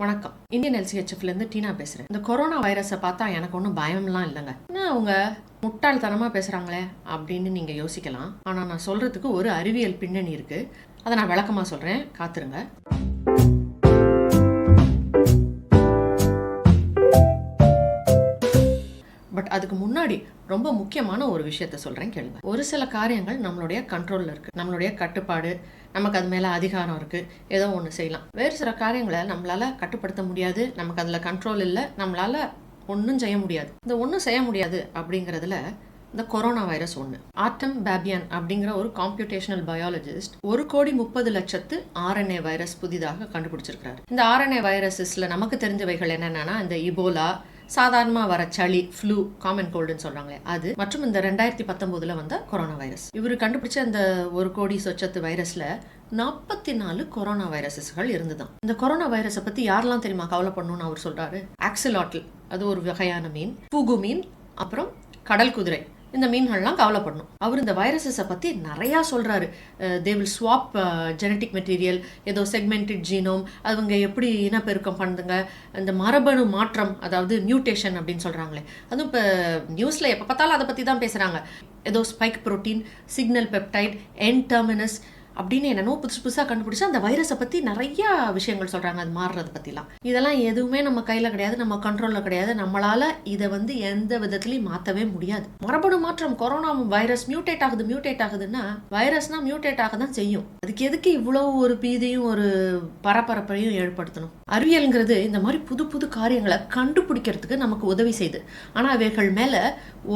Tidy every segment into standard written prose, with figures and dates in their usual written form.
வணக்கம். Indian LCHF இருந்து டீனா பேசுறேன். இந்த கொரோனா வைரஸை பார்த்தா எனக்கு ஒன்றும் பயம்லாம் இல்லைங்க. அவங்க முட்டாள்தனமா பேசுறாங்களே அப்படின்னு நீங்க யோசிக்கலாம். ஆனா நான் சொல்றதுக்கு ஒரு அறிவியல் பின்னணி இருக்கு. அதை நான் விளக்கமா சொல்றேன், காத்துருங்க. பட் அதுக்கு முன்னாடி ரொம்ப முக்கியமான ஒரு விஷயத்த சொல்றேன், கேளுங்க. ஒரு சில காரியங்கள் நம்மளுடைய கண்ட்ரோல்ல இருக்கு, நம்மளுடைய கட்டுப்பாடு, நமக்கு அது மேல அதிகாரம் இருக்கு, ஏதோ ஒன்று செய்யலாம். வேறு சில காரியங்களை நம்மளால கட்டுப்படுத்த முடியாது, நமக்கு அதுல கண்ட்ரோல் இல்லை, நம்மளால ஒன்றும் செய்ய முடியாது. இந்த ஒன்றும் செய்ய முடியாது அப்படிங்கிறதுல இந்த கொரோனா வைரஸ் ஒன்று. ஆட்டம் பேபியன் அப்படிங்கிற ஒரு காம்ப்யூட்டேஷனல் பயாலஜிஸ்ட் 1,30,00,000 RNA வைரஸ் புதிதாக கண்டுபிடிச்சிருக்காரு. இந்த RNA வைரஸஸ்ல நமக்கு தெரிஞ்சவைகள் என்னென்னா, இந்த இபோலா, சாதாரணமாக வர சளி, ஃப்ளூ, காமன் கோல்டுன்னு சொல்றாங்களே அது, மற்றும் இந்த 2019 வந்த கொரோனா வைரஸ். இவர் கண்டுபிடிச்ச இந்த 1,00,00,000 வைரஸ்ல 44 கொரோனா வைரஸஸ்கள் இருந்துதான். இந்த கொரோனா வைரஸை பத்தி யாரெல்லாம் தெரியுமா கவலைப்படணும்னு அவர் சொல்றாரு? ஆக்சிலாட்டில், அது ஒரு வகையான மீன், பூகு மீன், அப்புறம் கடல் குதிரை, இந்த மீன்கள்லாம் கவலைப்படணும். அவர் இந்த வைரஸஸை பற்றி நிறையா சொல்கிறாரு. They will swap genetic material, ஏதோ செக்மெண்டட் ஜீனோம், அவங்க எப்படி இனப்பெருக்கம் பண்ணுதுங்க, இந்த மரபணு மாற்றம், அதாவது மியூட்டேஷன் அப்படின்னு சொல்கிறாங்களே, அதுவும் இப்போ நியூஸில் எப்போ பார்த்தாலும் அதை பற்றி தான் பேசுகிறாங்க. ஏதோ ஸ்பைக் புரோட்டீன், சிக்னல் பெப்டைட், என் டெர்மினஸ் அப்படின்னு என்னென்னோ புதுசு புதுசாக கண்டுபிடிச்சா அந்த வைரஸை பற்றி நிறையா விஷயங்கள் சொல்கிறாங்க, அது மாறுறதை பற்றிலாம். இதெல்லாம் எதுவுமே நம்ம கையில் கிடையாது, நம்ம கண்ட்ரோலில் கிடையாது. நம்மளால் இதை எந்த விதத்துலையும் மாற்றவே முடியாது. மரபணு மாற்றம், கொரோனா வைரஸ் மியூட்டேட் ஆகுதுன்னா வைரஸ்னா மியூட்டேட் ஆக தான் செய்யும். அதுக்கு எதுக்கு இவ்வளோ ஒரு பீதியும் ஒரு பரபரப்பையும் ஏற்படுத்தணும்? அறிவியல்ங்கிறது இந்த மாதிரி புது புது காரியங்களை கண்டுபிடிக்கிறதுக்கு நமக்கு உதவி செய்யுது. ஆனால் அவைகள் மேலே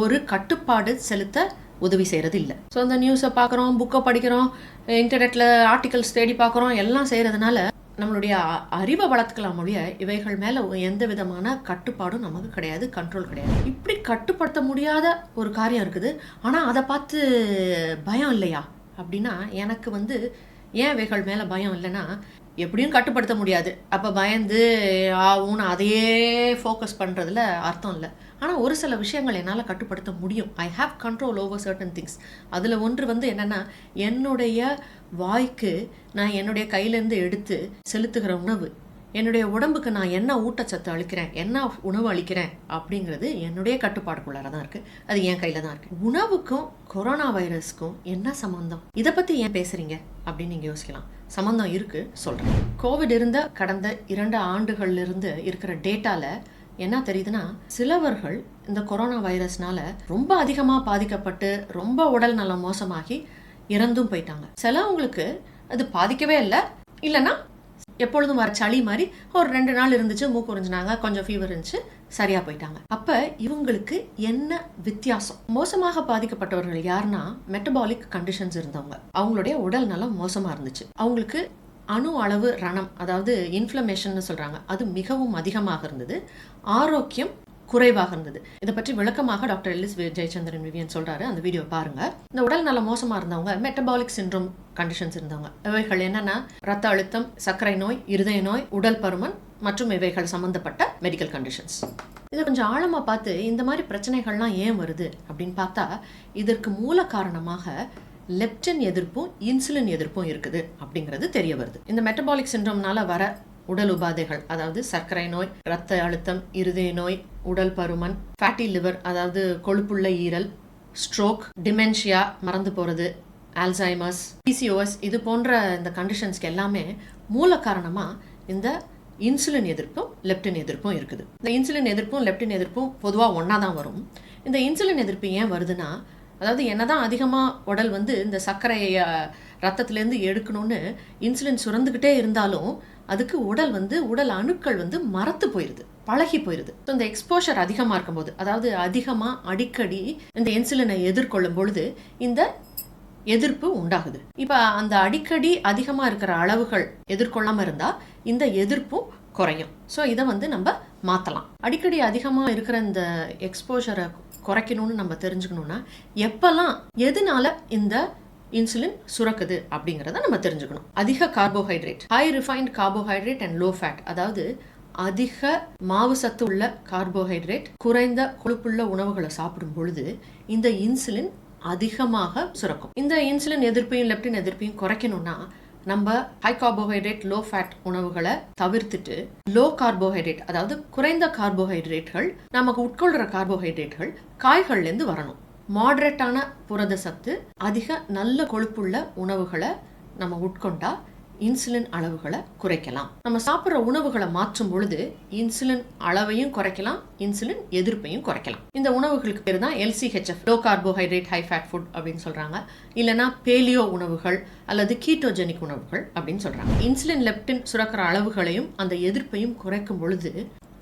ஒரு கட்டுப்பாடு செலுத்த உதவி செய்கிறது இல்லை. ஸோ அந்த நியூஸை பார்க்குறோம், புக்கை படிக்கிறோம், இன்டர்நெட்டில் ஆர்டிகல்ஸ் தேடி பார்க்குறோம், எல்லாம் செய்கிறதுனால நம்மளுடைய அறிவை வளர்த்துக்கலாம் மொழிய இவைகள் மேலே எந்த விதமான கட்டுப்பாடும் நமக்கு கிடையாது, கண்ட்ரோல் கிடையாது. இப்படி கட்டுப்படுத்த முடியாத ஒரு காரியம் இருக்குது, ஆனால் அதை பார்த்து பயம் இல்லையா அப்படின்னா, எனக்கு ஏன் இவைகள் மேலே பயம் இல்லைன்னா, எப்படியும் கட்டுப்படுத்த முடியாது, அப்போ பயந்து ஆகும்னு அதையே ஃபோக்கஸ் பண்ணுறதுல அர்த்தம் இல்லை. ஆனால் ஒரு சில விஷயங்கள் என்னால் கட்டுப்படுத்த முடியும். I have control over certain things. அதில் ஒன்று என்னென்னா, என்னுடைய வாய்க்கு நான் என்னுடைய கையிலேருந்து எடுத்து செலுத்துகிற உணவு, என்னுடைய உடம்புக்கு நான் என்ன ஊட்டச்சத்து அளிக்கிறேன், என்ன உணவு அளிக்கிறேன் அப்படிங்கிறது என்னுடைய கட்டுப்பாடுக்குள்ளார தான் இருக்குது. அது என் கையில் தான் இருக்குது. உணவுக்கும் கொரோனா வைரஸ்க்கும் என்ன சம்மந்தம்? இதை பற்றி ஏன் பேசுகிறீங்க அப்படின்னு நீங்கள் யோசிக்கலாம். சம்மந்தம் இருக்குது, சொல்கிறேன். கோவிட் இருந்த கடந்த 2 ஆண்டுகள்லேருந்து இருக்கிற டேட்டாவில் என்ன தெரியுதுன்னா, சிலவர்கள் இந்த கொரோனா வைரஸ்னால ரொம்ப அதிகமாக பாதிக்கப்பட்டு ரொம்ப உடல் நலம் மோசமாகி இறந்தும் போயிட்டாங்க. சிலவங்களுக்கு அது பாதிக்கவே இல்லை, இல்லைன்னா எப்பொழுதும் வர சளி மாதிரி ஒரு 2 நாள் இருந்துச்சு, மூக்கு உறிஞ்சினாங்க, கொஞ்சம் ஃபீவர் இருந்துச்சு, சரியா போயிட்டாங்க. அப்ப இவங்களுக்கு என்ன வித்தியாசம்? மோசமாக பாதிக்கப்பட்டவர்கள் யாருன்னா, மெட்டபாலிக் கண்டிஷன்ஸ் இருந்தவங்க, அவங்களுடைய உடல் நலம் மோசமா இருந்துச்சு, அவங்களுக்கு அணு அளவு ரணம், அதாவது இன்ஃப்ளமேஷன் சொல்றாங்க, அது மிகவும் அதிகமாக இருந்தது, ஆரோக்கியம் குறைவாக இருந்தது. இதை பற்றி விளக்கமாக டாக்டர் எல்லிஸ் ஜெயச்சந்திரன் விவியன் சொல்றாரு, அந்த வீடியோ பாருங்க. இந்த உடல் நல மோசமா இருந்தவங்க, மெட்டபாலிக் சிண்ட்ரோம் கண்டிஷன்ஸ் இருந்தவங்க, இவைகள் என்னன்னா ரத்த அழுத்தம், சர்க்கரை நோய், இருதய நோய், உடல் பருமன் மற்றும் இவைகள் சம்பந்தப்பட்ட மெடிக்கல் கண்டிஷன்ஸ். இதை கொஞ்சம் ஆழமா பார்த்து இந்த மாதிரி பிரச்சனைகள்லாம் ஏன் வருது அப்படின்னு பார்த்தா, இதற்கு மூல காரணமாக லெப்டின் எதிர்ப்பும் இன்சுலின் எதிர்ப்பும் இருக்குது அப்படிங்கிறது தெரிய வருது. இந்த மெட்டபாலிக் சிண்ட்ரோம்னால வர உடல் உபாதைகள், அதாவது சர்க்கரை நோய், ரத்த அழுத்தம், இருதய நோய், உடல் பருமன், ஃபேட்டி லிவர், அதாவது கொழுப்புள்ள ஈரல், ஸ்ட்ரோக், டிமென்ஷியா, மறந்து போறது, ஆல்சைமர்ஸ், PCOS, இது போன்ற இந்த கண்டிஷன்ஸ்க்கு எல்லாமே மூல காரணமா இந்த இன்சுலின் எதிர்ப்பும் லெப்டின் எதிர்ப்பும் இருக்குது. இந்த இன்சுலின் எதிர்ப்பும் லெப்டின் எதிர்ப்பும் பொதுவாக ஒன்னா தான் வரும். இந்த இன்சுலின் எதிர்ப்பு ஏன் வருதுன்னா, அதாவது என்னதான் அதிகமாக உடல் இந்த சர்க்கரையை ரத்தத்திலேருந்து எடுக்கணும்னு இன்சுலின் சுரந்துக்கிட்டே இருந்தாலும் அதுக்கு உடல் உடல் அணுக்கள் மரத்து போயிடுது, பழகி போயிடுது. ஸோ இந்த எக்ஸ்போஷர் அதிகமாக இருக்கும்போது, அதாவது அதிகமாக அடிக்கடி இந்த இன்சுலினை எதிர்கொள்ளும் பொழுது இந்த எதிர்ப்பு உண்டாகுது. இப்போ அந்த அடிக்கடி அதிகமாக இருக்கிற அளவுகள் எதிர்கொள்ளாமல் இருந்தால் இந்த எதிர்ப்பும் குறையும். ஸோ இதை நம்ம மாற்றலாம். அடிக்கடி அதிகமாக இருக்கிற இந்த எக்ஸ்போஷரை குறைக்கணும்னு நம்ம தெரிஞ்சுக்கணும்னா, எப்பெல்லாம் எதனால இந்த இன்சுலின் சுரக்குது அப்படிங்கிறத நம்ம தெரிஞ்சுக்கணும். அதிக carbohydrate, high refined carbohydrate and low fat, அதாவது அதிக மாவு சத்து உள்ள கார்போஹைட்ரேட், குறைந்த கொழுப்புள்ள உணவுகளை சாப்பிடும் பொழுது இந்த இன்சுலின் அதிகமாக சுரக்கும். இந்த இன்சுலின் எதிர்ப்பையும் லெப்டின் எதிர்ப்பையும் குறைக்கணும்னா நம்ம ஹை கார்போஹைட்ரேட் லோ ஃபேட் உணவுகளை தவிர்த்துட்டு லோ கார்போஹைட்ரேட், அதாவது குறைந்த கார்போஹைட்ரேட்கள், நமக்கு உட்கொள்ற கார்போஹைட்ரேட்கள் காய்கள்ல இருந்து வரணும். மாடரேட்டான புரத சத்து, அதிக நல்ல கொழுப்புள்ள உணவுகளை நம்ம உட்கொண்டா இன்சுலின் அளவுகளை குறைக்கலாம். நம்ம சாப்பிட்ற உணவுகளை மாற்றும் பொழுது இன்சுலின் அளவையும் குறைக்கலாம், இன்சுலின் எதிர்ப்பையும் குறைக்கலாம். இந்த உணவுகளுக்கு பேர் தான் LCHF, low carbohydrate high fat food அப்படின்னு சொல்றாங்க. இல்லைன்னா பேலியோ உணவுகள் அல்லது கீட்டோஜெனிக் உணவுகள் அப்படின்னு சொல்றாங்க. இன்சுலின் லெப்டின் சுரக்கிற அளவுகளையும் அந்த எதிர்ப்பையும் குறைக்கும் பொழுது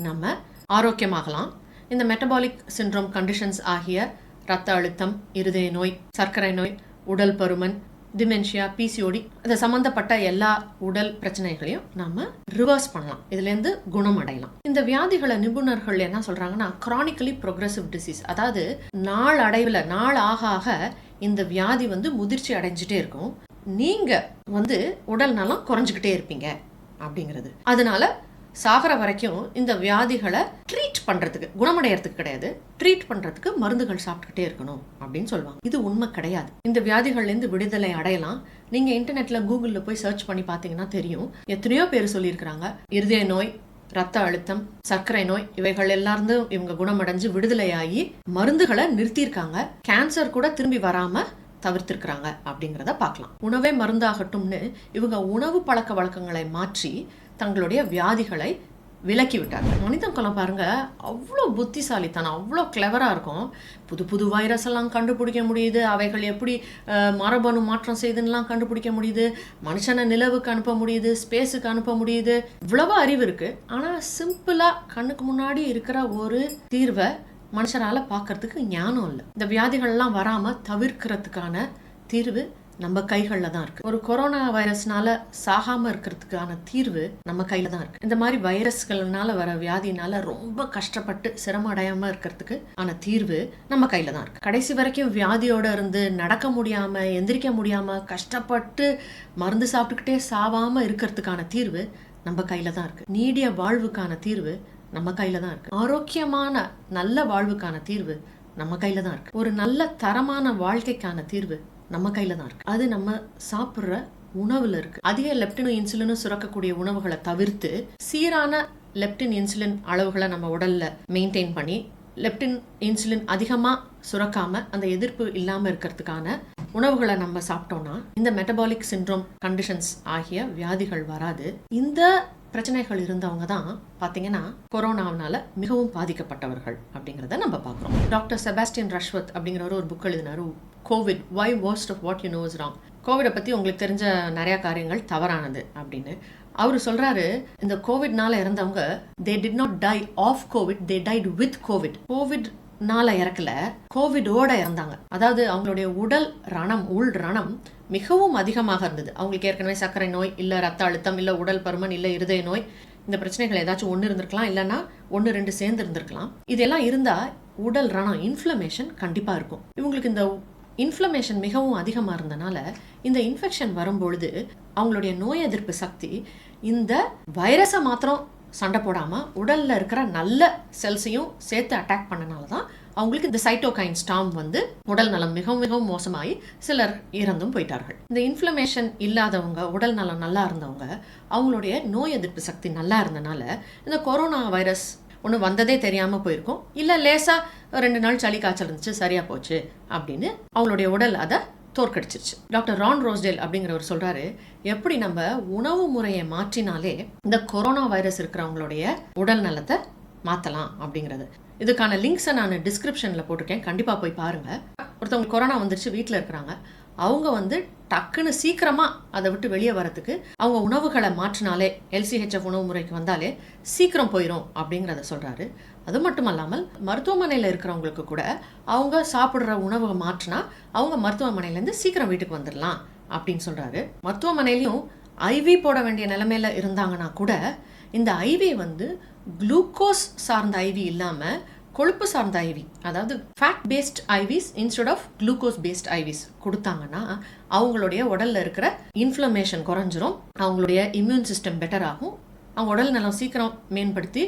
நம்ம ஆரோக்கியமாகலாம். இந்த மெட்டபாலிக் சிண்ட்ரோம் கண்டிஷன்ஸ் ஆகிய இரத்த அழுத்தம், இருதய நோய், சர்க்கரை நோய், உடல் பருமன், டிமென்ஷியா, PCOD, இது சம்பந்தப்பட்ட எல்லா உடல் பிரச்சனைகளையும் நம்ம ரிவர்ஸ் பண்ணலாம், இதுல இருந்து குணம் அடையலாம். இந்த வியாதிகளை நிபுணர்கள் என்ன சொல்றாங்கன்னா கிரானிக்கலி ப்ரோக்ரசிவ் டிசீஸ், அதாவது நாள் அடைவுல நாள் ஆக ஆக இந்த வியாதி முதிர்ச்சி அடைஞ்சிட்டே இருக்கும். நீங்க உடல் நலம் குறைஞ்சுக்கிட்டே இருப்பீங்க அப்படிங்கிறது. அதனால சாகர வரைக்கும் இந்த வியாதிகளை ட்ரீட் பண்றதுக்கு, குணமடையறதுக்கு கிடையாது, ட்ரீட் பண்றதுக்கு மருந்துகள் சாப்பிட்டுக்கிட்டே இருக்கணும் அப்படின்னு சொல்லுவாங்க. இது உண்மை கிடையாது. இந்த வியாதிகள்ல இருந்து விடுதலை அடையலாம். நீங்க இன்டர்நெட்ல கூகுள்ல போய் சர்ச் பண்ணி பாத்தீங்கன்னா தெரியும். எத்தனையோ பேர் சொல்லியிருக்கிறாங்க இருதய நோய், ரத்த அழுத்தம், சர்க்கரை நோய், இவைகள் எல்லாரும் இவங்க குணமடைஞ்சு விடுதலையாகி மருந்துகளை நிறுத்தியிருக்காங்க. கேன்சர் கூட திரும்பி வராம தவிர்த்திருக்கிறாங்க அப்படிங்கிறத பார்க்கலாம். உணவே மருந்தாகட்டும்னு இவங்க உணவு பழக்க வழக்கங்களை மாற்றி தங்களுடைய வியாதிகளை விலக்கி விட்டாங்க. மனிதன் குலம் பாருங்க, அவ்வளோ புத்திசாலித்தனம், அவ்வளோ கிளவரா இருக்கும். புது புது வைரஸ் எல்லாம் கண்டுபிடிக்க முடியுது, அவைகள் எப்படி மரபணு மாற்றம் செய்துன்னெலாம் கண்டுபிடிக்க முடியுது, மனுஷனை நிலவுக்கு அனுப்ப முடியுது, ஸ்பேஸுக்கு அனுப்ப முடியுது. இவ்வளவு அறிவு இருக்கு. ஆனா சிம்பிளா கண்ணுக்கு முன்னாடி இருக்கிற ஒரு தீர்வை மனுஷரால பார்க்கறதுக்கு ஞானம் இல்லை. இந்த வியாதிகள்லாம் வராம தவிர்க்கிறதுக்கான தீர்வு நம்ம கைகளில் தான் இருக்கு. ஒரு கொரோனா வைரஸ்னால சாகாம இருக்கிறதுக்கான தீர்வு நம்ம கையில தான் இருக்கு. இந்த மாதிரி வைரஸ்கள்னால வர வியாதினால ரொம்ப கஷ்டப்பட்டு சிரமம் அடையாம இருக்கிறதுக்கு ஆன தீர்வு நம்ம கையில தான் இருக்கு. கடைசி வரைக்கும் வியாதியோட இருந்து நடக்க முடியாம, எந்திரிக்க முடியாம, கஷ்டப்பட்டு மருந்து சாப்பிட்டுக்கிட்டே சாவாம இருக்கிறதுக்கான தீர்வு நம்ம கையில தான் இருக்கு. நீடிய வாழ்வுக்கான தீர்வு நம்ம கையில தான் இருக்கு. ஆரோக்கியமான நல்ல வாழ்வுக்கான தீர்வு நம்ம கையில தான் இருக்கு. ஒரு நல்ல தரமான வாழ்க்கைக்கான தீர்வு நம்ம கையில தான் இருக்கு. அது நம்ம சாப்பிட்ற உணவுல இருக்கு. அதிக லெப்டினும் இன்சுலினும் சுரக்கக்கூடிய உணவுகளை தவிர்த்து சீரான லெப்டின் இன்சுலின் அளவுகளை நம்ம உடல்ல மெயின்டைன் பண்ணி லெப்டின் இன்சுலின் அதிகமா சுரக்காம அந்த எதிர்ப்பு இல்லாம இருக்கிறதுக்கான உணவுகளை நம்ம சாப்பிட்டோம்னா இந்த மெட்டபாலிக் சிண்ட்ரோம் கண்டிஷன்ஸ் ஆகிய வியாதிகள் வராது. இந்த பிரச்சனைகள் இருந்தவங்க தான் பாத்தீங்கன்னா கொரோனாவினால மிகவும் பாதிக்கப்பட்டவர்கள் அப்படிங்கிறத நம்ம பார்க்கிறோம். டாக்டர் செபாஸ்டியன் ரஷ்வத் அப்படிங்கிறவர் ஒரு புக் எழுதினாரு, Covid why worst of what you know is wrong. கோவிடை பத்தி உங்களுக்கு தெரிஞ்ச நிறைய காரியங்கள் தவறானது அப்படின்னு அவர் சொல்றாரு. இந்த கோவிட்னால இறந்தவங்க they did not die of COVID, they died with COVID. கோவிட்னால இறக்கல, கோவிடோட இறந்தாங்க. அதாவது அவங்களுடைய உடல் ரணம் மிகவும் அதிகமாக இருந்தது. அவங்களுக்கு ஏற்கனவே சர்க்கரை நோய், இல்ல ரத்த அழுத்தம், இல்ல உடல் பருமன், இல்ல இருதய நோய், இந்த பிரச்சனைகள் ஏதாச்சும் ஒன்று இருந்திருக்கலாம், இல்லைன்னா 1-2 சேர்ந்து இருந்திருக்கலாம். இதெல்லாம் இருந்தா உடல் ரணம், இன்ஃப்ளமேஷன் கண்டிப்பா இருக்கும். இவங்களுக்கு இந்த இன்ஃப்ளமேஷன் மிகவும் அதிகமாக இருந்தனால இந்த இன்ஃபெக்ஷன் வரும்பொழுது அவங்களுடைய நோய் எதிர்ப்பு சக்தி இந்த வைரஸை மாத்திரம் சண்டை போடாம உடல்ல இருக்கிற நல்ல செல்ஸையும் சேர்த்து அட்டாக் பண்ணனால தான் அவங்களுக்கு இந்த சைட்டோகைன் ஸ்டார்ம் உடல் நலம் மிகவும் மிகவும் மோசமாகி சிலர் இறந்தும் போயிட்டார்கள். இந்த இன்ஃப்ளமேஷன் இல்லாதவங்க, உடல் நலம் நல்லா இருந்தவங்க, அவங்களுடைய நோய் எதிர்ப்பு சக்தி நல்லா இருந்தனால இந்த கொரோனா வைரஸ் ஒன்று வந்ததே தெரியாமல் போயிருக்கும், இல்லை லேசாக 2 நாள் சளி காய்ச்சல் இருந்துச்சு சரியா போச்சு அப்படின்னு அவங்களுடைய உடல் அதை தோற்கடிச்சிருச்சு. டாக்டர் ரோஸ்டேல் அப்படிங்கிறவர் சொல்றாரு, எப்படி நம்ம உணவு முறையை மாற்றினாலே இந்த கொரோனா வைரஸ் இருக்கிறவங்களுடைய உடல் நலத்தை மாற்றலாம் அப்படிங்கிறது. இதுக்கான லிங்க்ஸை நான் டிஸ்கிரிப்ஷன்ல போட்டிருக்கேன், கண்டிப்பா போய் பாருங்க. ஒருத்தவங்க கொரோனா வந்துருச்சு, வீட்டில் இருக்கிறாங்க, அவங்க டக்குன்னு சீக்கிரமா அதை விட்டு வெளியே வரத்துக்கு அவங்க உணவுகளை மாற்றினாலே, LCHF உணவு முறைக்கு வந்தாலே சீக்கிரம் போயிடும் அப்படிங்கிறத சொல்றாரு. அது மட்டும் அல்லாமல் மருத்துவமனையில் இருக்கிறவங்களுக்கு கூட அவங்க சாப்பிட்ற உணவை மாற்றினா அவங்க மருத்துவமனையிலேருந்து சீக்கிரம் வீட்டுக்கு வந்துடலாம் அப்படின்னு சொல்றாரு. மருத்துவமனையிலையும் IV போட வேண்டிய நிலைமையில இருந்தாங்கன்னா கூட இந்த IV குளுக்கோஸ் சார்ந்த IV இல்லாம கொழுப்பு சார்ந்த IV, அதாவது fat based IVs instead of glucose based IVs கொடுத்தாங்கன்னா அவங்களுடைய உடல்ல இருக்கிற இன்ஃப்ளமேஷன் குறைஞ்சிரும், அவங்களுடைய இம்யூன் சிஸ்டம் பெட்டர் ஆகும், அவங்க உடல் நலம் சீக்கிரம் மேம்படுத்தி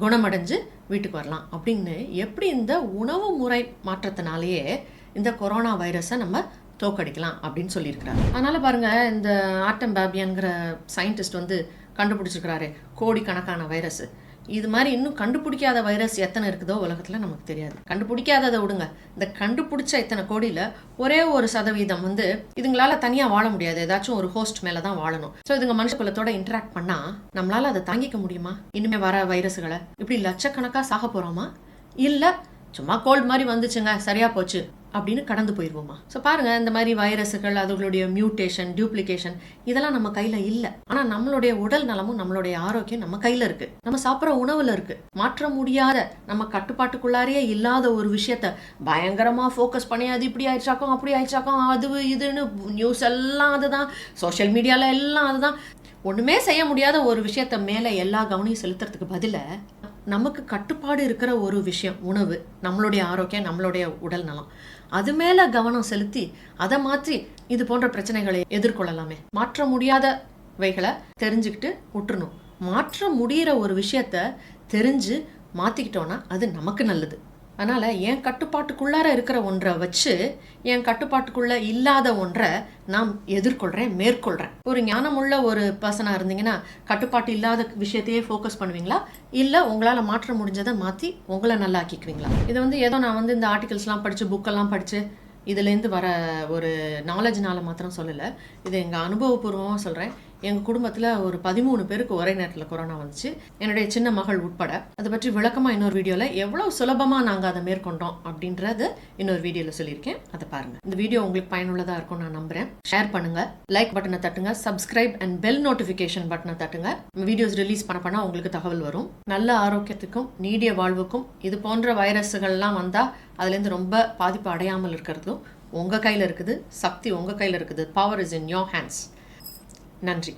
குணமடைஞ்சு வீட்டுக்கு வரலாம் அப்படின்னு எப்படி இந்த உணவு முறை மாற்றத்தினாலேயே இந்த கொரோனா வைரஸை நம்ம தோக்கடிக்கலாம் அப்படின்னு சொல்லியிருக்கிறாரு. அதனால பாருங்க, இந்த ஆட்டம் பேபியன்கிற சயின்டிஸ்ட் வந்து கண்டுபிடிச்சிருக்கிறாரு கோடிக்கணக்கான வைரஸ். இது மாதிரி இன்னும் கண்டுபிடிக்காத வைரஸ் எத்தனை இருக்குதோ உலகத்தில் நமக்கு தெரியாது. கண்டுபிடிக்காததை விடுங்க, இந்த கண்டுபிடிச்ச இத்தனை கோடியில் ஒரே 1% வந்து இதுங்களால தனியாக வாழ முடியாது. ஏதாச்சும் ஒரு ஹோஸ்ட் மேலே தான் வாழணும். ஸோ இதுங்க மனுஷ குலத்தோட இன்டராக்ட் பண்ணால் நம்மளால அதை தாங்கிக்க முடியுமா? இனிமே வர வைரஸுகளை இப்படி லட்சக்கணக்காக சாக போகிறோமா? இல்லை சும்மா கோல்டு மாதிரி வந்துச்சுங்க சரியா போச்சு அப்படின்னு கடந்து போயிடுவோமா? ஸோ பாருங்க, இந்த மாதிரி வைரஸுகள், அதுகளுடைய மியூட்டேஷன், டியூப்ளிகேஷன் இதெல்லாம் நம்ம கையில இல்லை. ஆனால் நம்மளுடைய உடல் நலமும் நம்மளுடைய ஆரோக்கியம் நம்ம கையில இருக்கு, நம்ம சாப்பிட்ற உணவுல இருக்கு. மாற்ற முடியாத, நம்ம கட்டுப்பாட்டுக்குள்ளாரையே இல்லாத ஒரு விஷயத்த பயங்கரமா ஃபோக்கஸ் பண்ணி அது இப்படி ஆயிடுச்சாக்கும் அப்படி ஆயிடுச்சாக்கும் அது இதுன்னு நியூஸ் எல்லாம் அதுதான், சோஷியல் மீடியால எல்லாம் அதுதான். ஒண்ணுமே செய்ய முடியாத ஒரு விஷயத்த மேல எல்லா கவனியும் செலுத்துறதுக்கு பதில நமக்கு கட்டுப்பாடு இருக்கிற ஒரு விஷயம் உணவு, நம்மளுடைய ஆரோக்கியம், நம்மளுடைய உடல் நலம், அது மேல கவனம் செலுத்தி அதை மாற்றி இது போன்ற பிரச்சனைகளை எதிர்கொள்ளலாமே. மாற்ற முடியாதவைகளை தெரிஞ்சுக்கிட்டு விட்டுறணும். மாற்ற முடிகிற ஒரு விஷயத்த தெரிஞ்சு மாத்திக்கிட்டோம்னா அது நமக்கு நல்லது. அதனால என் கட்டுப்பாட்டுக்குள்ளார இருக்கிற ஒன்றை வச்சு என் கட்டுப்பாட்டுக்குள்ள இல்லாத ஒன்றை நான் எதிர்கொள்றேன், மேற்கொள்றேன். ஒரு ஞானமுள்ள ஒரு பர்சனாக இருந்தீங்கன்னா கட்டுப்பாட்டு இல்லாத விஷயத்தையே ஃபோக்கஸ் பண்ணுவீங்களா, இல்லை உங்களால் மாற்ற முடிஞ்சதை மாற்றி உங்களை நல்லா ஆக்கிக்குவீங்களா? இதை வந்து ஏதோ நான் வந்து இந்த ஆர்டிகல்ஸ்லாம் படித்து புக்கெல்லாம் படித்து இதுலேருந்து வர ஒரு நாலேஜ்னால மாத்திரம் சொல்லலை. இது எங்கள் அனுபவபூர்வமாக சொல்கிறேன். எங்கள் குடும்பத்தில் ஒரு 13 பேருக்கு ஒரே நேரத்தில் கொரோனா வந்துச்சு, என்னுடைய சின்ன மகள் உட்பட. அதை பற்றி விளக்கமாக இன்னொரு வீடியோவில் எவ்வளோ சுலபமாக நாங்கள் அதை மேற்கொண்டோம் அப்படின்றத இன்னொரு வீடியோவில் சொல்லியிருக்கேன், அதை பாருங்கள். இந்த வீடியோ உங்களுக்கு பயனுள்ளதாக இருக்கும்னு நான் நம்புகிறேன். ஷேர் பண்ணுங்கள், லைக் பட்டனை தட்டுங்க, சப்ஸ்கிரைப் அண்ட் பெல் நோட்டிஃபிகேஷன் பட்டனை தட்டுங்க. வீடியோஸ் ரிலீஸ் பண்ண உங்களுக்கு தகவல் வரும். நல்ல ஆரோக்கியத்துக்கும் நீடிய வாழ்வுக்கும் இது போன்ற வைரஸுகள்லாம் வந்தால் அதுலேருந்து ரொம்ப பாதிப்பு அடையாமல் இருக்கிறதும் உங்கள் கையில் இருக்குது. சக்தி உங்கள் கையில் இருக்குது. Power is in your hands. நன்றி.